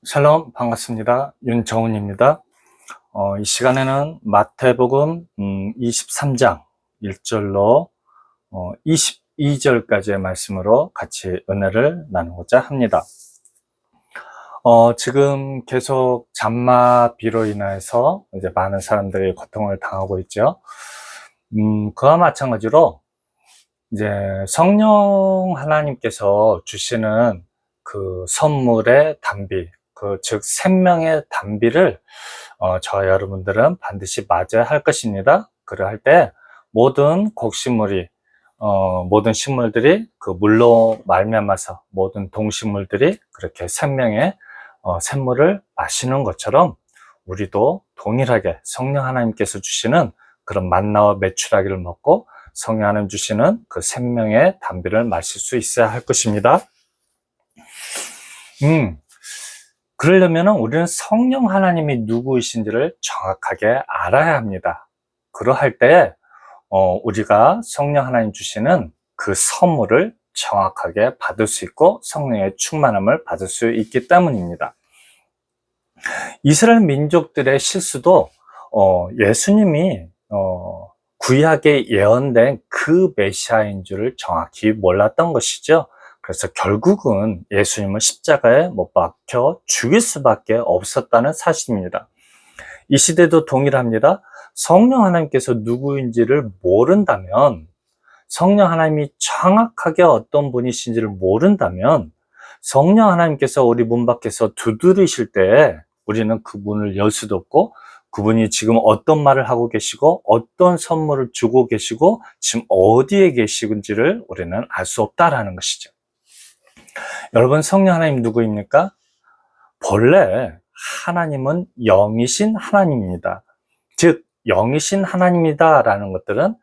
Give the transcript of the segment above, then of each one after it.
샬롬, 반갑습니다. 윤정훈입니다. 이 시간에는 마태복음 23장 1절로 22절까지의 말씀으로 같이 은혜를 나누고자 합니다. 지금 계속 잔마비로 인해서 이제 많은 사람들이 고통을 당하고 있죠. 그와 마찬가지로 이제 성령 하나님께서 주시는 그 선물의 단비, 즉 생명의 단비를 저와 여러분들은 반드시 맞아야 할 것입니다. 그러할 때 모든 곡식물이 모든 식물들이 그 물로 말미암아서 모든 동식물들이 그렇게 생명의 샘물을 마시는 것처럼 우리도 동일하게 성령 하나님께서 주시는 그런 만나와 메추라기를 먹고 성령 하나님 주시는 그 생명의 단비를 마실 수 있어야 할 것입니다. 그러려면 우리는 성령 하나님이 누구이신지를 정확하게 알아야 합니다. 그러할 때 우리가 성령 하나님 주시는 그 선물을 정확하게 받을 수 있고 성령의 충만함을 받을 수 있기 때문입니다. 이스라엘 민족들의 실수도 예수님이 구약에 예언된 그 메시아인 줄을 정확히 몰랐던 것이죠. 그래서 결국은 예수님을 십자가에 못 박혀 죽일 수밖에 없었다는 사실입니다. 이 시대도 동일합니다. 성령 하나님께서 누구인지를 모른다면, 성령 하나님이 정확하게 어떤 분이신지를 모른다면 성령 하나님께서 우리 문 밖에서 두드리실 때 우리는 그 문을 열 수도 없고, 그분이 지금 어떤 말을 하고 계시고 어떤 선물을 주고 계시고 지금 어디에 계시는지를 우리는 알 수 없다라는 것이죠. 여러분, 성령 하나님 누구입니까? 본래 하나님은 영이신 하나님입니다. 즉 영이신 하나님이다 라는 것들은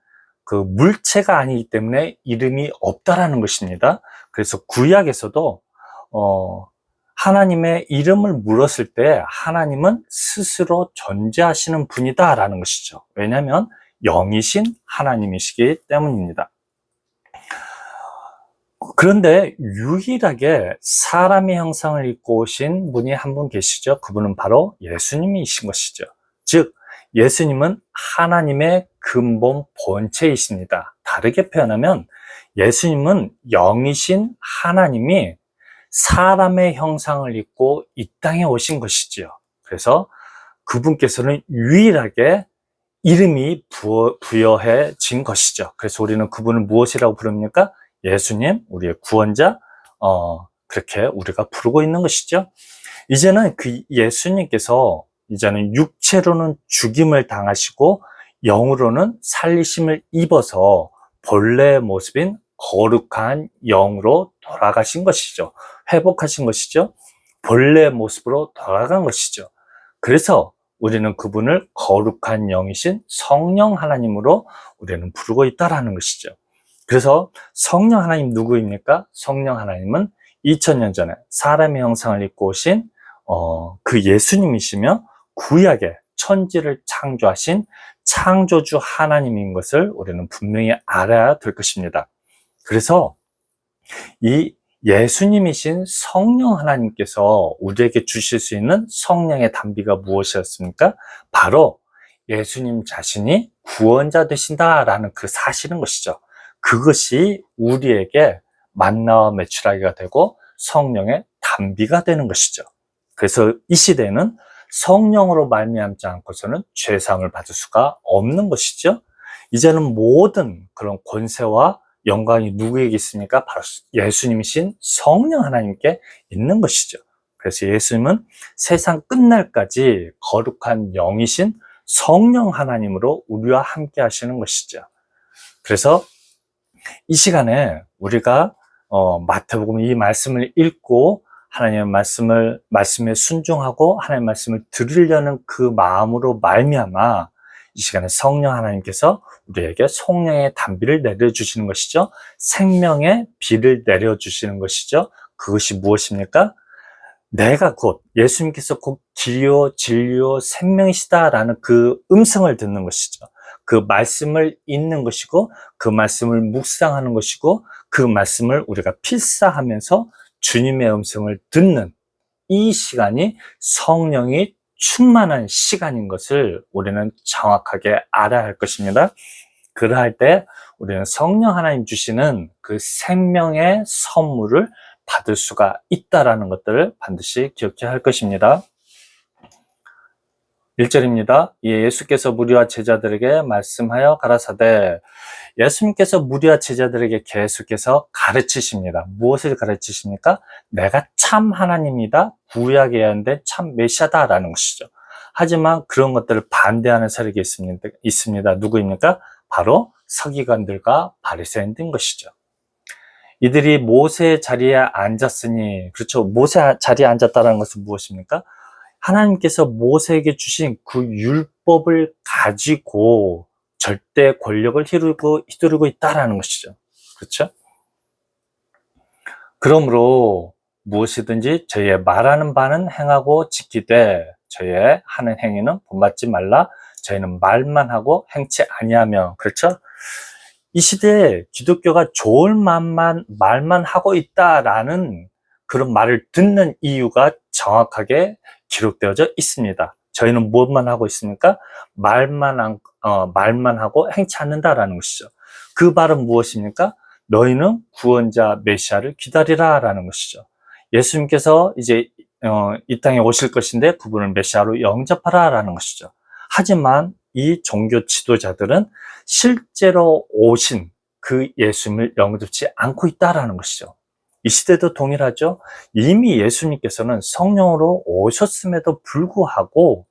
그 물체가 아니기 때문에 이름이 없다라는 것입니다. 그래서 구약에서도 하나님의 이름을 물었을 때 하나님은 스스로 존재하시는 분이다 라는 것이죠. 왜냐하면 영이신 하나님이시기 때문입니다. 그런데 유일하게 사람의 형상을 입고 오신 분이 한 분 계시죠. 그분은 바로 예수님이신 것이죠. 즉 예수님은 하나님의 근본 본체이십니다. 다르게 표현하면 예수님은 영이신 하나님이 사람의 형상을 입고 이 땅에 오신 것이지요. 그래서 그분께서는 유일하게 이름이 부여해진 것이죠. 그래서 우리는 그분을 무엇이라고 부릅니까? 예수님, 우리의 구원자, 그렇게 우리가 부르고 있는 것이죠. 이제는 그 예수님께서 이제는 육체로는 죽임을 당하시고 영으로는 살리심을 입어서 본래의 모습인 거룩한 영으로 돌아가신 것이죠. 회복하신 것이죠. 본래의 모습으로 돌아간 것이죠. 그래서 우리는 그분을 거룩한 영이신 성령 하나님으로 우리는 부르고 있다라는 것이죠. 그래서 성령 하나님 누구입니까? 성령 하나님은 2000년 전에 사람의 형상을 입고 오신 그 예수님이시며 구약의 천지를 창조하신 창조주 하나님인 것을 우리는 분명히 알아야 될 것입니다. 그래서 이 예수님이신 성령 하나님께서 우리에게 주실 수 있는 성령의 단비가 무엇이었습니까? 바로 예수님 자신이 구원자 되신다라는 그 사실인 것이죠. 그것이 우리에게 만나와 메추라기가 되고 성령의 단비가 되는 것이죠. 그래서 이 시대에는 성령으로 말미암지 않고서는 죄사함을 받을 수가 없는 것이죠. 이제는 모든 그런 권세와 영광이 누구에게 있습니까? 바로 예수님이신 성령 하나님께 있는 것이죠. 그래서 예수님은 세상 끝날까지 거룩한 영이신 성령 하나님으로 우리와 함께 하시는 것이죠. 그래서 이 시간에 우리가 마태복음 이 말씀을 읽고 하나님의 말씀에 순종하고 하나님의 말씀을 들으려는 그 마음으로 말미암아 이 시간에 성령 하나님께서 우리에게 성령의 단비를 내려주시는 것이죠. 생명의 비를 내려주시는 것이죠. 그것이 무엇입니까? 내가 곧 예수님께서 곧 길이요 진리요 생명이시다라는 그 음성을 듣는 것이죠. 그 말씀을 읽는 것이고 그 말씀을 묵상하는 것이고 그 말씀을 우리가 필사하면서 주님의 음성을 듣는 이 시간이 성령이 충만한 시간인 것을 우리는 정확하게 알아야 할 것입니다. 그러할 때 우리는 성령 하나님 주시는 그 생명의 선물을 받을 수가 있다라는 것들을 반드시 기억해야 할 것입니다. 1절입니다. 예수께서 무리와 제자들에게 말씀하여 가라사대. 예수님께서 무리와 제자들에게 계속해서 가르치십니다. 무엇을 가르치십니까? 내가 참 하나님이다, 구약 예언된 참 메시아다라는 것이죠. 하지만 그런 것들을 반대하는 세력이 있습니다. 누구입니까? 바로 서기관들과 바리새인들인 것이죠. 이들이 모세의 자리에 앉았으니, 그렇죠, 모세 자리에 앉았다는 것은 무엇입니까? 하나님께서 모세에게 주신 그 율법을 가지고 절대 권력을 휘두르고 있다라는 것이죠. 그렇죠? 그러므로 무엇이든지 저희의 말하는 바는 행하고 지키되 저희의 하는 행위는 본받지 말라. 저희는 말만 하고 행치 아니하며. 그렇죠? 이 시대에 기독교가 좋을 말만 하고 있다라는 그런 말을 듣는 이유가 정확하게 기록되어져 있습니다. 저희는 무엇만 하고 있습니까? 말만 하고 행치 않는다라는 것이죠. 그 말은 무엇입니까? 너희는 구원자 메시아를 기다리라 라는 것이죠. 예수님께서 이제 이 땅에 오실 것인데 그분을 메시아로 영접하라 라는 것이죠. 하지만 이 종교 지도자들은 실제로 오신 그 예수님을 영접치 않고 있다라는 것이죠. 이 시대도 동일하죠. 이미 예수님께서는 성령으로 오셨음에도 불구하고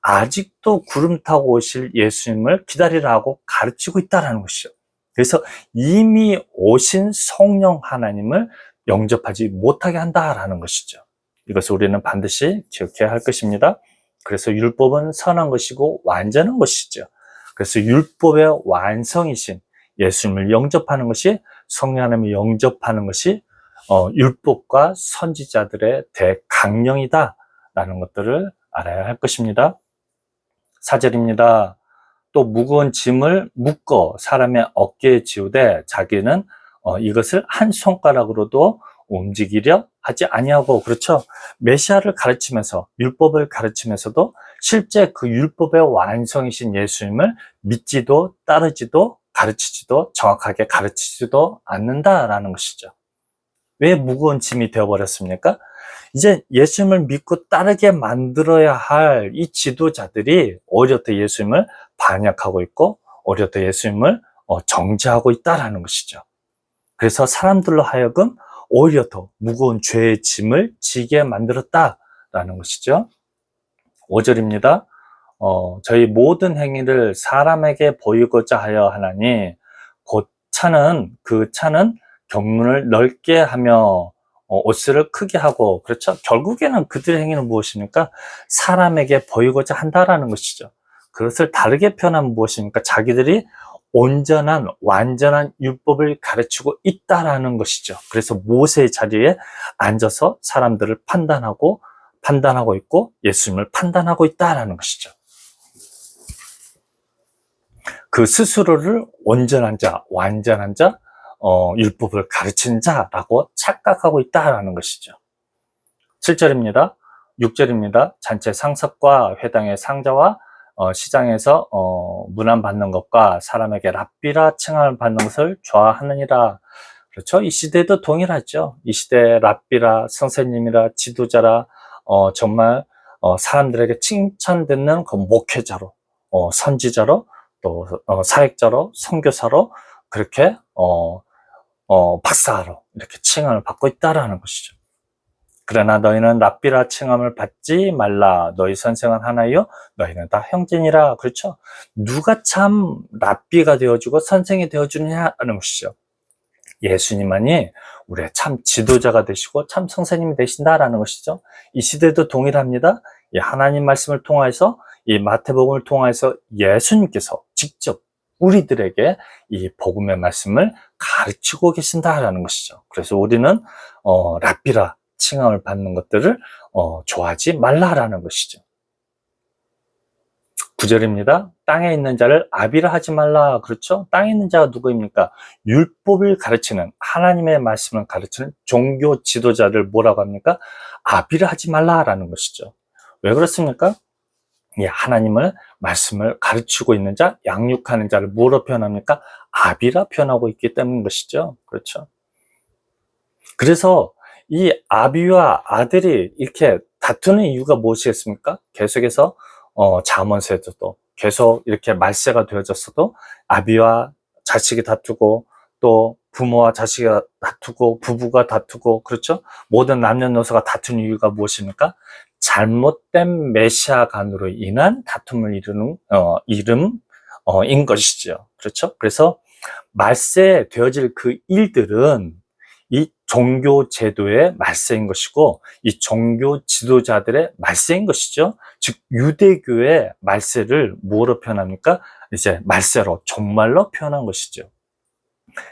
아직도 구름 타고 오실 예수님을 기다리라고 가르치고 있다는 것이죠. 그래서 이미 오신 성령 하나님을 영접하지 못하게 한다라는 것이죠. 이것을 우리는 반드시 기억해야 할 것입니다. 그래서 율법은 선한 것이고 완전한 것이죠. 그래서 율법의 완성이신 예수님을 영접하는 것이, 성령 하나님을 영접하는 것이 율법과 선지자들의 대강령이다 라는 것들을 알아야 할 것입니다. 4절입니다. 또 무거운 짐을 묶어 사람의 어깨에 지우되 자기는 이것을 한 손가락으로도 움직이려 하지 아니하고. 그렇죠? 메시아를 가르치면서, 율법을 가르치면서도 실제 그 율법의 완성이신 예수님을 믿지도 따르지도 가르치지도 정확하게 가르치지도 않는다라는 것이죠. 왜 무거운 짐이 되어버렸습니까? 이제 예수님을 믿고 따르게 만들어야 할 이 지도자들이 오히려 더 예수님을 반역하고 있고 오히려 더 예수님을 정죄하고 있다라는 것이죠. 그래서 사람들로 하여금 오히려 더 무거운 죄의 짐을 지게 만들었다라는 것이죠. 5절입니다. 저희 모든 행위를 사람에게 보이고자 하여 하나니 곧 그 차는 경문을 넓게 하며 옷을 크게 하고. 그렇죠? 결국에는 그들의 행위는 무엇입니까? 사람에게 보이고자 한다라는 것이죠. 그것을 다르게 표현하면 무엇입니까? 자기들이 온전한 완전한 율법을 가르치고 있다라는 것이죠. 그래서 모세의 자리에 앉아서 사람들을 판단하고 있고 예수님을 판단하고 있다라는 것이죠. 그 스스로를 온전한 자, 완전한 자, 율법을 가르치는 자라고 착각하고 있다라는 것이죠. 7절입니다. 6절입니다. 잔치 상석과 회당의 상자와 시장에서 문안받는 것과 사람에게 랍비라 칭함을 받는 것을 좋아하느니라. 그렇죠? 이 시대도 동일하죠. 이 시대에 랍비라, 선생님이라, 지도자라, 정말 사람들에게 칭찬 듣는 그 목회자로, 선지자로, 또 사역자로, 선교사로, 그렇게 박사로 이렇게 칭함을 받고 있다라는 것이죠. 그러나 너희는 랍비라 칭함을 받지 말라. 너희 선생은 하나요? 너희는 다 형제니라. 그렇죠? 누가 참 랍비가 되어주고 선생이 되어주느냐는 것이죠. 예수님만이 우리의 참 지도자가 되시고 참 선생님이 되신다라는 것이죠. 이 시대도 동일합니다. 이 하나님 말씀을 통해서, 이 마태복음을 통해서 예수님께서 직접 우리들에게 이 복음의 말씀을 가르치고 계신다라는 것이죠. 그래서 우리는 랍비라 칭함을 받는 것들을 좋아하지 말라라는 것이죠. 9절입니다. 땅에 있는 자를 아비라 하지 말라. 그렇죠? 땅에 있는 자가 누구입니까? 율법을 가르치는, 하나님의 말씀을 가르치는 종교 지도자를 뭐라고 합니까? 아비라 하지 말라라는 것이죠. 왜 그렇습니까? 이 하나님을 말씀을 가르치고 있는 자, 양육하는 자를 뭐로 표현합니까? 아비라 표현하고 있기 때문인 것이죠. 그렇죠? 그래서 이 아비와 아들이 이렇게 다투는 이유가 무엇이겠습니까? 계속해서 잠언서에서도 계속 이렇게 말세가 되어졌어도 아비와 자식이 다투고, 또 부모와 자식이 다투고, 부부가 다투고, 그렇죠? 모든 남녀노소가 다투는 이유가 무엇입니까? 잘못된 메시아간으로 인한 다툼을 이루는 인 것이죠. 그렇죠? 그래서 말세 되어질 그 일들은 이 종교 제도의 말세인 것이고, 이 종교 지도자들의 말세인 것이죠. 즉 유대교의 말세를 뭐로 표현합니까? 이제 말세로, 종말로 표현한 것이죠.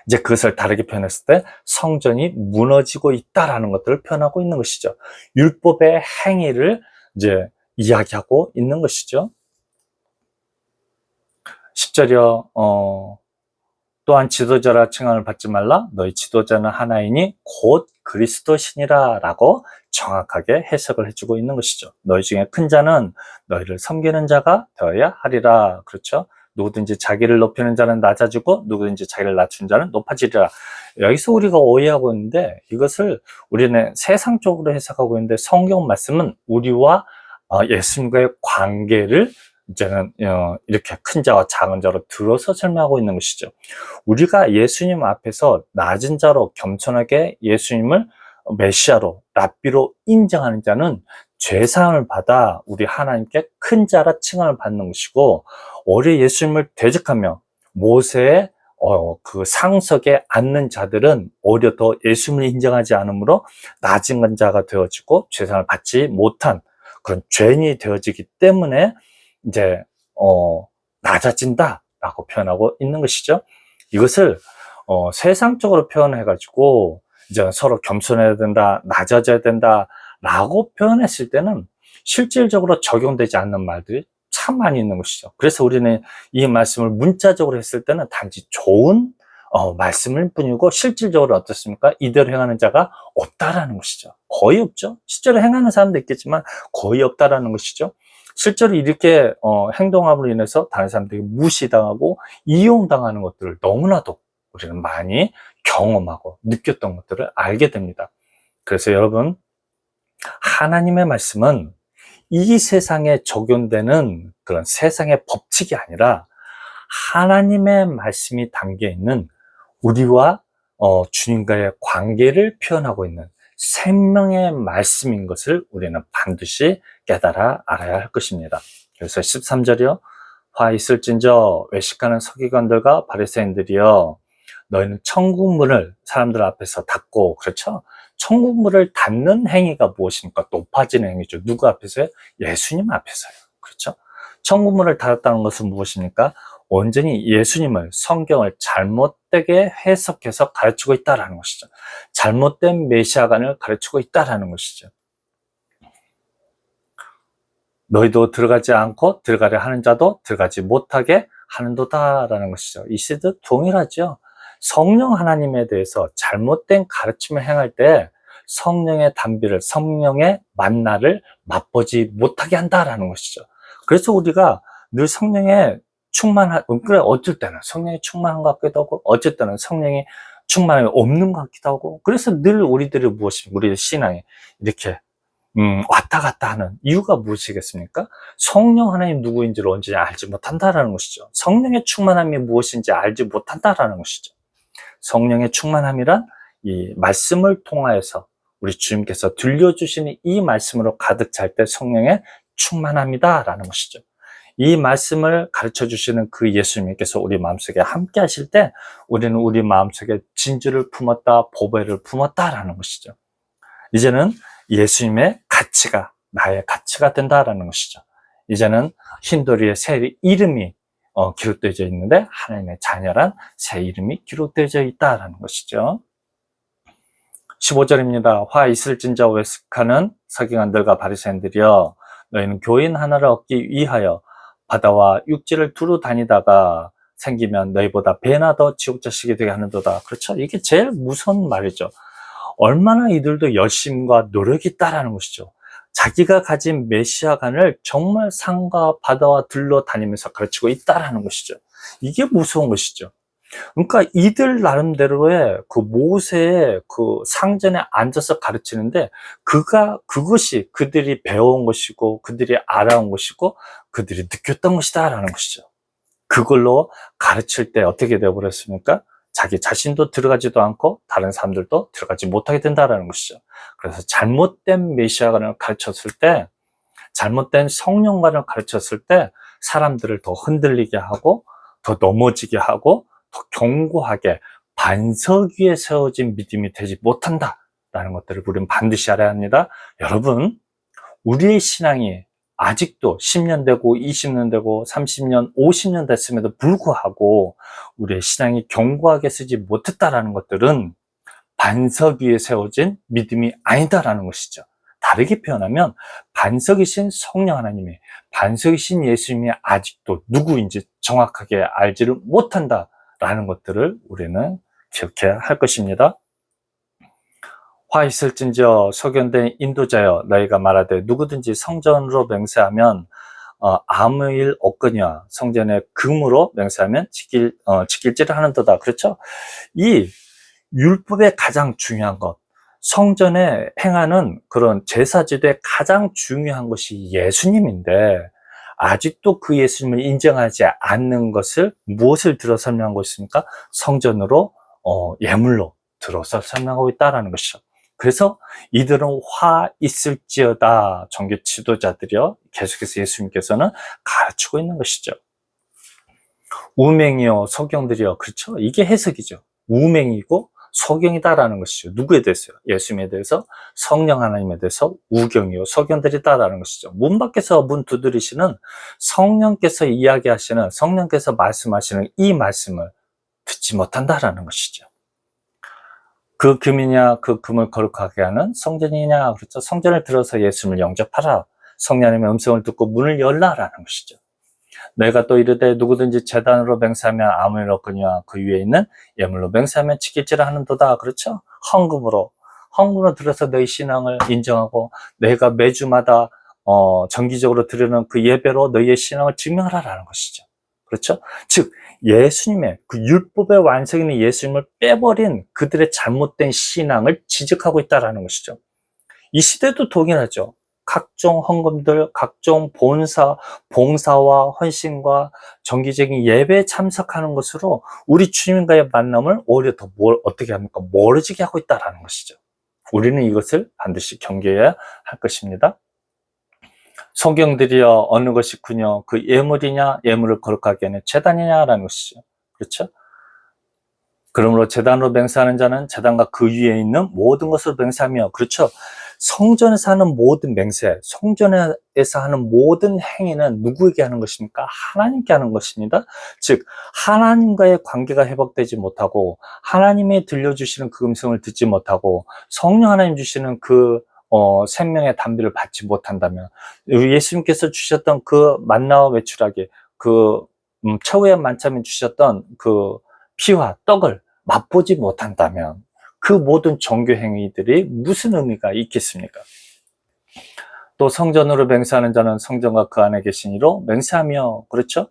이제 그것을 다르게 표현했을 때 성전이 무너지고 있다라는 것들을 표현하고 있는 것이죠. 율법의 행위를 이제 이야기하고 있는 것이죠. 10절이요. 또한 지도자라 칭함을 받지 말라. 너희 지도자는 하나이니 곧 그리스도시니라 라고 정확하게 해석을 해주고 있는 것이죠. 너희 중에 큰 자는 너희를 섬기는 자가 되어야 하리라. 그렇죠? 누구든지 자기를 높이는 자는 낮아지고 누구든지 자기를 낮춘 자는 높아지리라. 여기서 우리가 오해하고 있는데, 이것을 우리는 세상적으로 해석하고 있는데, 성경 말씀은 우리와 예수님과의 관계를 이제는 이렇게 큰 자와 작은 자로 들어서 설명하고 있는 것이죠. 우리가 예수님 앞에서 낮은 자로 겸손하게 예수님을 메시아로, 랍비로 인정하는 자는 죄사함을 받아 우리 하나님께 큰 자라 칭함을 받는 것이고, 오래 예수님을 대적하며 모세의 그 상석에 앉는 자들은 오히려 더 예수님을 인정하지 않으므로 낮은 자가 되어지고 죄사함을 받지 못한 그런 죄인이 되어지기 때문에 이제 낮아진다라고 표현하고 있는 것이죠. 이것을 세상적으로 표현해 가지고 이제 서로 겸손해야 된다, 낮아져야 된다라고 표현했을 때는 실질적으로 적용되지 않는 말들이 참 많이 있는 것이죠. 그래서 우리는 이 말씀을 문자적으로 했을 때는 단지 좋은 말씀일 뿐이고, 실질적으로 어떻습니까? 이대로 행하는 자가 없다라는 것이죠. 거의 없죠. 실제로 행하는 사람도 있겠지만 거의 없다라는 것이죠. 실제로 이렇게 행동함으로 인해서 다른 사람들이 무시당하고 이용당하는 것들을 너무나도 우리는 많이 경험하고 느꼈던 것들을 알게 됩니다. 그래서 여러분, 하나님의 말씀은 이 세상에 적용되는 그런 세상의 법칙이 아니라 하나님의 말씀이 담겨 있는 우리와 주님과의 관계를 표현하고 있는 생명의 말씀인 것을 우리는 반드시 깨달아 알아야 할 것입니다. 그래서 13절이요. 화 있을진저 외식하는 서기관들과 바리새인들이여, 너희는 천국 문을 사람들 앞에서 닫고, 그렇죠? 천국 문을 닫는 행위가 무엇입니까? 높아지는 행위죠. 누구 앞에서요? 예수님 앞에서요. 그렇죠? 천국 문을 닫았다는 것은 무엇입니까? 온전히 예수님을, 성경을 잘못되게 해석해서 가르치고 있다는 것이죠. 잘못된 메시아관을 가르치고 있다는 것이죠. 너희도 들어가지 않고 들어가려 하는 자도 들어가지 못하게 하는도다라는 것이죠. 이 시도 동일하죠. 성령 하나님에 대해서 잘못된 가르침을 행할 때 성령의 단비를, 성령의 만나를 맛보지 못하게 한다라는 것이죠. 그래서 우리가 늘 성령의 그래, 어쩔 때는 성령이 충만한 것 같기도 하고, 어쩔 때는 성령이 충만함이 없는 것 같기도 하고, 그래서 늘 우리들이 우리의 신앙이 이렇게 왔다 갔다 하는 이유가 무엇이겠습니까? 성령 하나님 누구인지를 언제 알지 못한다라는 것이죠. 성령의 충만함이 무엇인지 알지 못한다라는 것이죠. 성령의 충만함이란 이 말씀을 통하여서 우리 주님께서 들려주시는 이 말씀으로 가득 찰 때 성령의 충만함이다라는 것이죠. 이 말씀을 가르쳐 주시는 그 예수님께서 우리 마음속에 함께 하실 때 우리는 우리 마음속에 진주를 품었다, 보배를 품었다라는 것이죠. 이제는 예수님의 가치가 나의 가치가 된다라는 것이죠. 이제는 흰도리의 새 이름이 기록되어져 있는데 하나님의 자녀란 새 이름이 기록되어져 있다라는 것이죠. 15절입니다. 화 있을진저 외식하는 서기관들과 바리새인들이여, 너희는 교인 하나를 얻기 위하여 바다와 육지를 두루 다니다가 생기면 너희보다 배나 더 지옥 자식이 되게 하는도다. 그렇죠? 이게 제일 무서운 말이죠. 얼마나 이들도 열심과 노력이 있다라는 것이죠. 자기가 가진 메시아관을 정말 산과 바다와 들러 다니면서 가르치고 있다라는 것이죠. 이게 무서운 것이죠. 그러니까 이들 나름대로의 그 모세의 그 상전에 앉아서 가르치는데 그것이 그들이 배워온 것이고 그들이 알아온 것이고 그들이 느꼈던 것이다라는 것이죠. 그걸로 가르칠 때 어떻게 되어버렸습니까? 자기 자신도 들어가지도 않고 다른 사람들도 들어가지 못하게 된다는 것이죠. 그래서 잘못된 메시아관을 가르쳤을 때, 잘못된 성령관을 가르쳤을 때 사람들을 더 흔들리게 하고 더 넘어지게 하고 더 견고하게 반석 위에 세워진 믿음이 되지 못한다라는 것들을 우리는 반드시 알아야 합니다. 여러분, 우리의 신앙이 아직도 10년 되고 20년 되고 30년, 50년 됐음에도 불구하고 우리의 신앙이 견고하게 쓰지 못했다라는 것들은 반석 위에 세워진 믿음이 아니다라는 것이죠. 다르게 표현하면 반석이신 성령 하나님이, 반석이신 예수님이 아직도 누구인지 정확하게 알지를 못한다라는 것들을 우리는 기억해야 할 것입니다. 화 있을진저 소견된 인도자여 너희가 말하되 누구든지 성전으로 맹세하면 아무 일 없거니와 성전의 금으로 맹세하면 지킬지를 하는도다. 그렇죠? 이 율법의 가장 중요한 것, 성전에 행하는 그런 제사지도의 가장 중요한 것이 예수님인데 아직도 그 예수님을 인정하지 않는 것을 무엇을 들어 설명하고 있습니까? 성전으로 예물로 들어서 설명하고 있다는 것이죠. 그래서 이들은 화 있을지어다, 종교 지도자들이요 계속해서 예수님께서는 가르치고 있는 것이죠. 우맹이요 소경들이요, 그렇죠? 이게 해석이죠. 우맹이고 소경이다라는 것이죠. 누구에 대해서요? 예수님에 대해서, 성령 하나님에 대해서 우경이요 소경들이다라는 것이죠. 문 밖에서 문 두드리시는 성령께서 이야기하시는, 성령께서 말씀하시는 이 말씀을 듣지 못한다라는 것이죠. 그 금이냐 그 금을 거룩하게 하는 성전이냐, 그렇죠? 성전을 들어서 예수님을 영접하라, 성령님의 음성을 듣고 문을 열라라는 것이죠. 내가 또 이르되 누구든지 제단으로 맹세하면 아무 일 없거니와 그 위에 있는 예물로 맹세하면 지킬지라 하는도다. 그렇죠? 헌금으로 들어서 너희 신앙을 인정하고 내가 매주마다 정기적으로 드리는 그 예배로 너희의 신앙을 증명하라라는 것이죠. 그렇죠? 즉 예수님의 그 율법의 완성인 예수님을 빼버린 그들의 잘못된 신앙을 지적하고 있다는 것이죠. 이 시대도 동일하죠. 각종 헌금들, 각종 봉사와 헌신과 정기적인 예배에 참석하는 것으로 우리 주님과의 만남을 오히려 더 어떻게 합니까? 멀어지게 하고 있다는 것이죠. 우리는 이것을 반드시 경계해야 할 것입니다. 소경들이여 어느 것이 크뇨? 그 예물이냐? 예물을 거룩하게 하는 제단이냐라는 것이죠. 그렇죠? 그러므로 제단으로 맹세하는 자는 제단과 그 위에 있는 모든 것을 맹세하며, 그렇죠? 성전에서 하는 모든 맹세, 성전에서 하는 모든 행위는 누구에게 하는 것입니까? 하나님께 하는 것입니다. 즉 하나님과의 관계가 회복되지 못하고 하나님이 들려주시는 그 음성을 듣지 못하고 성령 하나님 주시는 그 생명의 담비를 받지 못한다면, 예수님께서 주셨던 그 만나와 외출하기, 그 최후의 만찬에 주셨던 그 피와 떡을 맛보지 못한다면 그 모든 종교 행위들이 무슨 의미가 있겠습니까? 또 성전으로 맹세하는 자는 성전과 그 안에 계신 이로 맹세하며, 그렇죠?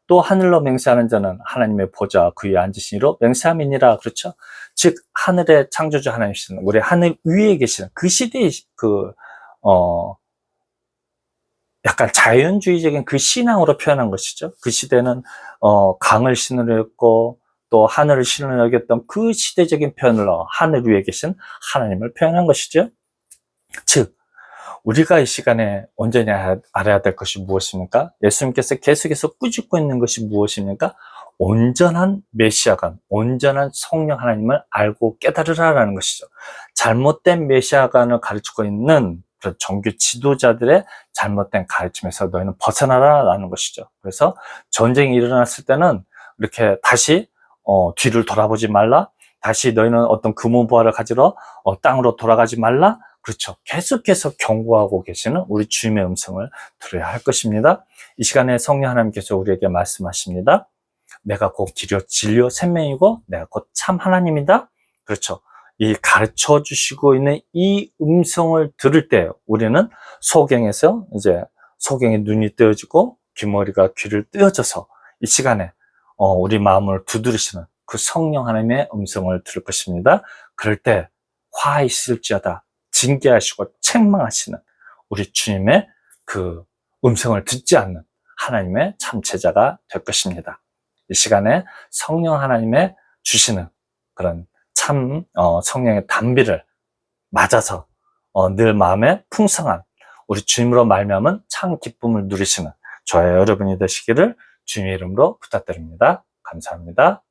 또 하늘로 맹세하는 자는 하나님의 보좌 그 위에 앉으신 이로 맹세함이니라. 그렇죠? 즉 하늘의 창조주 하나님이신, 우리 하늘 위에 계시는 그 시대의 약간 자연주의적인 그 신앙으로 표현한 것이죠. 그 시대는 강을 신으로 했고 또 하늘을 신으로 여겼던 그 시대적인 표현으로 하늘 위에 계신 하나님을 표현한 것이죠. 즉 우리가 이 시간에 온전히 알아야 될 것이 무엇입니까? 예수님께서 계속해서 꾸짖고 있는 것이 무엇입니까? 온전한 메시아관, 온전한 성령 하나님을 알고 깨달으라라는 것이죠. 잘못된 메시아관을 가르치고 있는 그런 종교 지도자들의 잘못된 가르침에서 너희는 벗어나라라는 것이죠. 그래서 전쟁이 일어났을 때는 이렇게 다시 뒤를 돌아보지 말라, 다시 너희는 어떤 금은보화를 가지러 땅으로 돌아가지 말라, 그렇죠. 계속해서 경고하고 계시는 우리 주님의 음성을 들어야 할 것입니다. 이 시간에 성령 하나님께서 우리에게 말씀하십니다. 내가 곧 길이요 진리요 생명이고 내가 곧 참 하나님이다. 그렇죠. 이 가르쳐 주시고 있는 이 음성을 들을 때 우리는 소경에서 이제 소경의 눈이 뜨어지고 귀머리가 귀를 뜨어져서 이 시간에 우리 마음을 두드리시는 그 성령 하나님의 음성을 들을 것입니다. 그럴 때 화 있을지어다 징계하시고 책망하시는 우리 주님의 그 음성을 듣지 않는 하나님의 참제자가 될 것입니다. 이 시간에 성령 하나님의 주시는 그런 참 성령의 단비를 맞아서 늘 마음에 풍성한 우리 주님으로 말미암은 참 기쁨을 누리시는 저와 여러분이 되시기를 주님의 이름으로 부탁드립니다. 감사합니다.